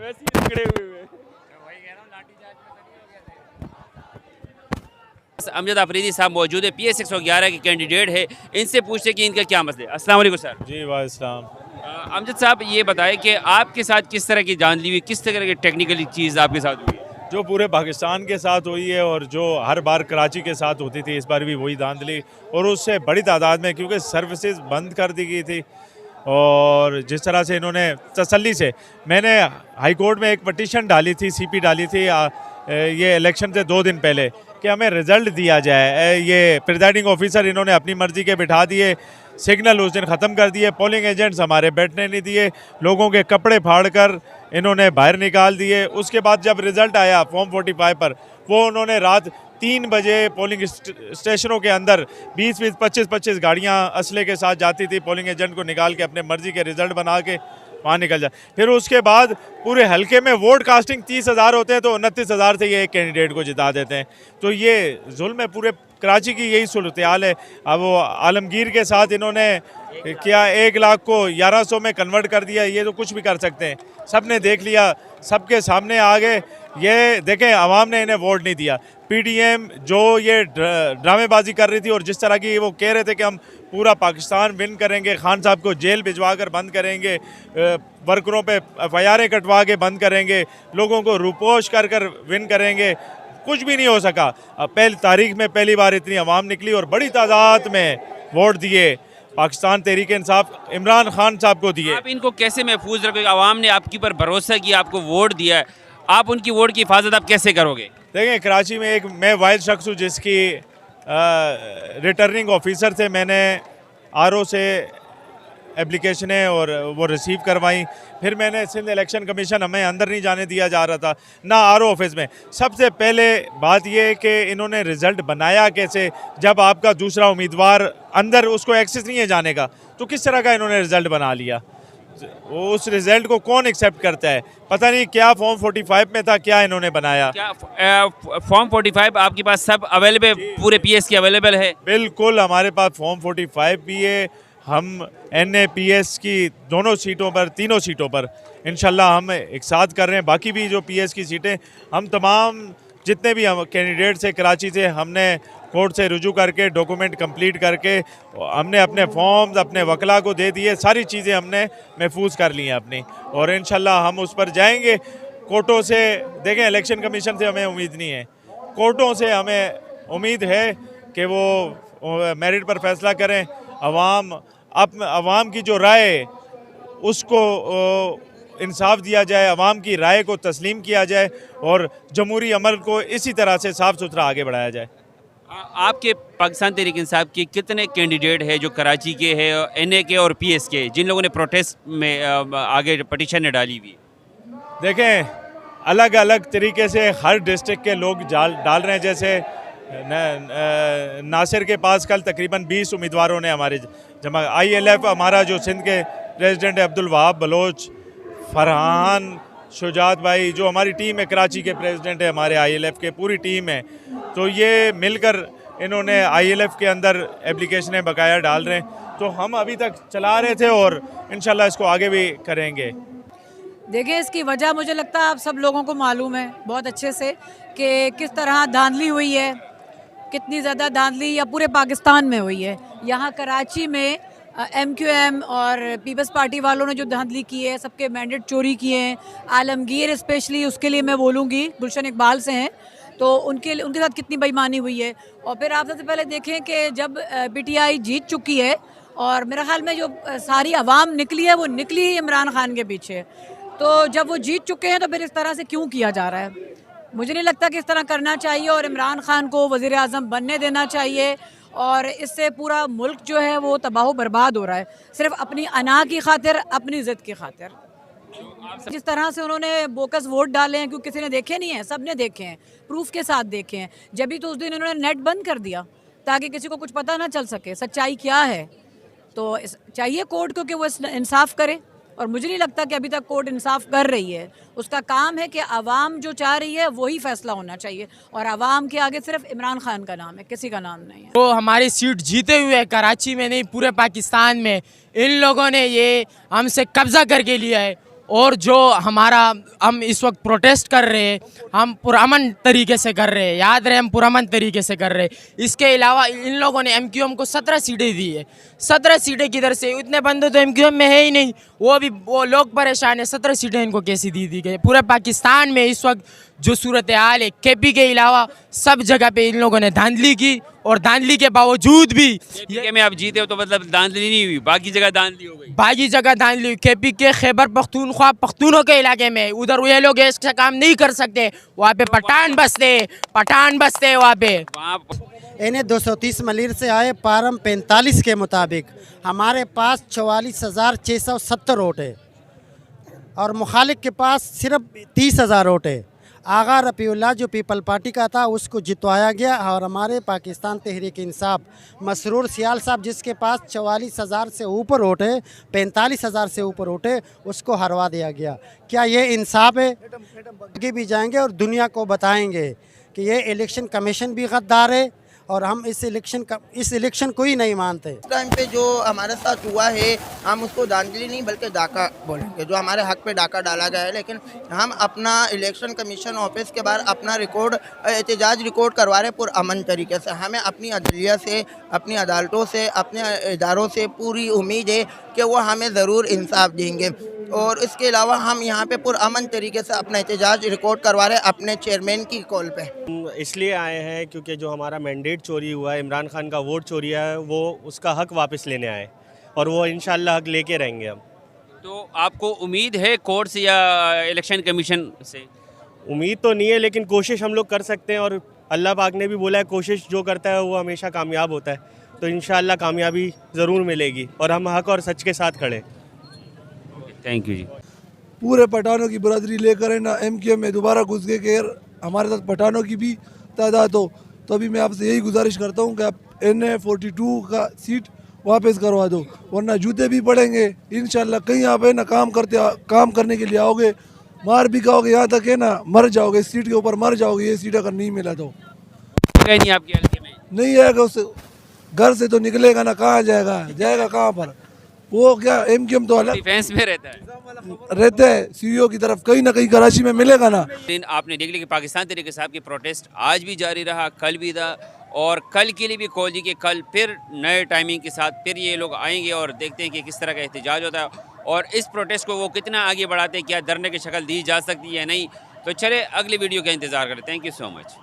वैसे ही झगड़े हुए हैं। अमजद अफरीदी साहब मौजूद है, PS 111 के कैंडिडेट है, इनसे पूछते कि इनका क्या मसले। अस्सलाम वालेकुम सर। जी वालेकुम। अमजद साहब ये बताएं कि आपके साथ किस तरह की धांधली हुई, किस तरह की टेक्निकल चीज़ आपके साथ हुई? जो पूरे पाकिस्तान के साथ हुई है और जो हर बार कराची के साथ होती थी, इस बार भी वही धांधली, और उससे बड़ी तादाद में, क्योंकि सर्विसेज बंद कर दी गई थी। और जिस तरह से इन्होंने तसल्ली से, मैंने हाई कोर्ट में एक पटिशन डाली थी, CP डाली थी ये इलेक्शन से 2 दिन पहले, कि हमें रिज़ल्ट दिया जाए। ये प्रिजाइडिंग ऑफिसर इन्होंने अपनी मर्ज़ी के बिठा दिए, सिग्नल उस दिन ख़त्म कर दिए, पोलिंग एजेंट्स हमारे बैठने नहीं दिए, लोगों के कपड़े फाड़ कर इन्होंने बाहर निकाल दिए। उसके बाद जब रिज़ल्ट आया फॉर्म 45 पर, वो उन्होंने रात 3 बजे पोलिंग स्टेशनों के अंदर 20-20, 25-25 गाड़ियाँ असले के साथ जाती थी, पोलिंग एजेंट को निकाल के अपने मर्ज़ी के रिज़ल्ट बना के वहाँ निकल जाए। फिर उसके बाद पूरे हलके में वोट कास्टिंग 30,000 होते हैं, तो 29,000 से ये एक कैंडिडेट को जिता देते हैं। तो ये जुल्म है, पूरे कराची की यही सूरत हाल है। अब वो आलमगीर के साथ इन्होंने क्या 1 लाख को 1100 में कन्वर्ट कर दिया, ये तो कुछ भी कर सकते हैं। सब ने देख लिया, सबके सामने आ गए। ये देखें, आवाम ने इन्हें वोट नहीं दिया। PDM जो ये ड्रामेबाजी कर रही थी, और जिस तरह की वो कह रहे थे कि हम पूरा पाकिस्तान विन करेंगे, खान साहब को जेल भिजवा कर बंद करेंगे, वर्करों पे FIR कटवा के बंद करेंगे, लोगों को रुपोश कर कर विन करेंगे, कुछ भी नहीं हो सका। पहली तारीख में पहली बार इतनी आवाम निकली और बड़ी तादाद में वोट दिए, पाकिस्तान तहरीक इंसाफ इमरान खान साहब को दिए। आप इनको कैसे महफूज रखोगे? आवाम ने आपके पर भरोसा किया, आपको वोट दिया है, आप उनकी वोट की हिफाजत आप कैसे करोगे? देखें, कराची में मैं वाहिद शख्स हूँ जिसकी रिटर्निंग ऑफिसर थे। मैंने RO से एप्लीकेशनें और वो रिसीव करवाई। फिर मैंने सिंध इलेक्शन कमीशन, हमें अंदर नहीं जाने दिया जा रहा था, ना RO ऑफिस में। सबसे पहले बात ये है कि इन्होंने रिज़ल्ट बनाया कैसे, जब आपका दूसरा उम्मीदवार अंदर उसको एक्सेस नहीं है जाने का, तो किस तरह का इन्होंने रिज़ल्ट बना लिया? उस रिज़ल्ट को कौन एक्सेप्ट करता है? पता नहीं क्या फॉर्म 45 में था, क्या इन्होंने बनाया। क्या फॉर्म 45 आपके पास सब अवेलेबल, पूरे PS की अवेलेबल है? बिल्कुल, हमारे पास फॉर्म 45 भी है। हम NA PS की दोनों सीटों पर, तीनों सीटों पर इंशाल्लाह हम एक साथ कर रहे हैं। बाकी भी जो PS की सीटें, हम तमाम जितने भी हम कैंडिडेट्स हैं कराची से, हमने कोर्ट से रुजू करके डॉक्यूमेंट कंप्लीट करके हमने अपने फॉर्म्स अपने वकला को दे दिए। सारी चीज़ें हमने महफूज कर ली हैं अपनी, और इंशाल्लाह हम उस पर जाएंगे। कोर्टों से देखें, इलेक्शन कमीशन से हमें उम्मीद नहीं है, कोर्टों से हमें उम्मीद है कि वो मेरिट पर फैसला करें। अवाम की जो राय है उसको इंसाफ दिया जाए, अवाम की राय को तस्लीम किया जाए, और जमहूरी अमल को इसी तरह से साफ़ सुथरा आगे बढ़ाया जाए। आपके पाकिस्तान तहरीक इंसाफ के कितने कैंडिडेट हैं जो कराची के हैं, NA के और PS के, जिन लोगों ने प्रोटेस्ट में आगे पटिशन डाली हुई? देखें, अलग अलग तरीके से हर डिस्ट्रिक्ट के लोग डाल रहे हैं। जैसे नासिर के पास कल तकरीबन 20 उम्मीदवारों ने हमारे जमा, ILF हमारा जो सिंध के प्रेसिडेंट है अब्दुल वहाब बलोच, फरहान शुजात भाई, जो हमारी टीम है कराची के प्रेसिडेंट है, हमारे ILF के पूरी टीम है, तो ये मिलकर इन्होंने ILF के अंदर एप्लीकेशनें बकाया डाल रहे हैं। तो हम अभी तक चला रहे थे और इंशाल्लाह इसको आगे भी करेंगे। देखिए, इसकी वजह मुझे लगता है आप सब लोगों को मालूम है बहुत अच्छे से कि किस तरह धांधली हुई है, कितनी ज़्यादा धांधली या पूरे पाकिस्तान में हुई है। यहाँ कराची में MQM और पीपल्स पार्टी वालों ने जो धांधली की है, सबके मैंडेट चोरी किए हैं। आलमगीर स्पेशली, उसके लिए मैं बोलूँगी, गुलशन इकबाल से हैं, तो उनके साथ कितनी बेईमानी हुई है। और फिर आप सबसे पहले देखें कि जब PTI जीत चुकी है, और मेरा ख्याल में जो सारी आवाम निकली है वो निकली ही इमरान खान के पीछे, तो जब वो जीत चुके हैं तो फिर इस तरह से क्यों किया जा रहा है? मुझे नहीं लगता कि इस तरह करना चाहिए, और इमरान खान को वज़ीर आज़म बनने देना चाहिए। और इससे पूरा मुल्क जो है वो तबाह बर्बाद हो रहा है, सिर्फ अपनी अना की खातिर, अपनी ज़िद की खातिर। जिस तरह से उन्होंने बोकस वोट डाले हैं, क्योंकि किसी ने देखे नहीं है, सब ने देखे हैं, प्रूफ के साथ देखे हैं। जब भी तो उस दिन उन्होंने नेट बंद कर दिया ताकि किसी को कुछ पता ना चल सके सच्चाई क्या है। तो चाहिए कोर्ट को कि वो इंसाफ करे, और मुझे नहीं लगता कि अभी तक कोर्ट इंसाफ कर रही है। उसका काम है कि आवाम जो चाह रही है वही फैसला होना चाहिए, और आवाम के आगे सिर्फ इमरान खान का नाम है, किसी का नाम नहीं है। तो हमारी सीट जीते हुए है, कराची में नहीं पूरे पाकिस्तान में इन लोगों ने ये हमसे कब्जा करके लिया है। और जो हमारा हम इस वक्त प्रोटेस्ट कर रहे हैं, हम पुरअमन तरीके से कर रहे हैं, याद रहे हम पुरअमन तरीके से कर रहे हैं। इसके अलावा इन लोगों ने एमक्यूएम को 17 सीटें दी है। 17 सीटें किधर से, इतने बंदे तो एमक्यूएम में है ही नहीं, वो लोग परेशान है। 17 सीटें इनको कैसी दी गई। पूरे पाकिस्तान में इस वक्त जो सूरत हाल है, केपी के अलावा सब जगह पे इन लोगों ने धांधली की, और धांधली के बावजूद भी केपी में आप जीते हो तो मतलब धांधली नहीं हुई, बाकी जगह धांधली हो गई। बाकी जगह धांधली हुई। केपी के खैबर पख्तूनख्वा पख्तूनों के इलाके में, उधर ये लोग ऐसा काम नहीं कर सकते। वहाँ पे पठान बसते वहाँ पे। वहाँ इन्हें 230 मलिर से आए, पारम 45 के मुताबिक हमारे पास 44,670 वोट है और मुखालिफ के पास सिर्फ 30,000 वोट है। आगा रफ़ीउल्लाह जो पीपल पार्टी का था उसको जितवाया गया और हमारे पाकिस्तान तहरीक इंसाफ मसरूर सियाल साहब जिसके पास 44,000 से ऊपर वोट है, 45,000 से ऊपर वोट है, उसको हरवा दिया गया। क्या ये इंसाफ है? आगे भी जाएंगे और दुनिया को बताएंगे कि ये इलेक्शन कमीशन भी गद्दार है और हम इस इलेक्शन को ही नहीं मानते। इस टाइम पे जो हमारे साथ हुआ है, हम उसको धांधली नहीं बल्कि डाका बोलेंगे। जो हमारे हक पे डाका डाला गया है, लेकिन हम अपना इलेक्शन कमीशन ऑफिस के बाहर अपना एहतजाज रिकॉर्ड करवा रहे पुरअमन तरीके से। हमें अपनी अदलिया से, अपनी अदालतों से, अपने इदारों से पूरी उम्मीद है कि वो हमें ज़रूर इंसाफ देंगे। और इसके अलावा हम यहाँ पे पुरअमन तरीके से अपना एहतजाज रिकॉर्ड करवा रहे हैं अपने चेयरमैन की कॉल पे। इसलिए आए हैं क्योंकि जो हमारा मैंडेट चोरी हुआ है, इमरान खान का वोट चोरी है, वो उसका हक वापस लेने आए और वो इंशाल्लाह हक लेके रहेंगे हम। तो आपको उम्मीद है कोर्ट से या इलेक्शन कमीशन से? उम्मीद तो नहीं है, लेकिन कोशिश हम लोग कर सकते हैं और अल्लाह पाक ने भी बोला है कोशिश जो करता है वो हमेशा कामयाब होता है। तो इंशाल्लाह कामयाबी ज़रूर मिलेगी और हम हक और सच के साथ खड़े। थैंक यू जी। पूरे पठानों की बरादरी लेकर है ना एमक्यूएम में दोबारा घुस गए कि हमारे साथ पठानों की भी तादाद हो। तो अभी मैं आपसे यही गुजारिश करता हूँ कि आप NA42 का सीट वापस करवा दो, वरना जूते भी पड़ेंगे। इंशाल्लाह कहीं आप है ना काम करने के लिए आओगे, मार भी खाओगे, यहाँ तक है ना मर जाओगे, इस सीट के ऊपर मर जाओगे। ये सीट अगर नहीं मिला तो नहीं आपके हल्के में नहीं आएगा, उससे घर से तो निकलेगा ना, कहाँ जाएगा कहाँ पर? वो क्या एमक्यूएम तो अलग डिफेंस में रहते हैं सीईओ की तरफ, कहीं ना कहीं कराची में मिलेगा ना। लेकिन आपने देख लिया कि पाकिस्तान तरीके साहब की प्रोटेस्ट आज भी जारी रहा, कल भी था और कल के लिए भी कॉल जी कि कल फिर नए टाइमिंग के साथ फिर ये लोग आएंगे और देखते हैं कि किस तरह का एहतजाज होता है और इस प्रोटेस्ट को वो कितना आगे बढ़ाते हैं, क्या धरने की शक्ल दी जा सकती है या नहीं। तो चले अगली वीडियो का इंतज़ार करें। Thank you so much.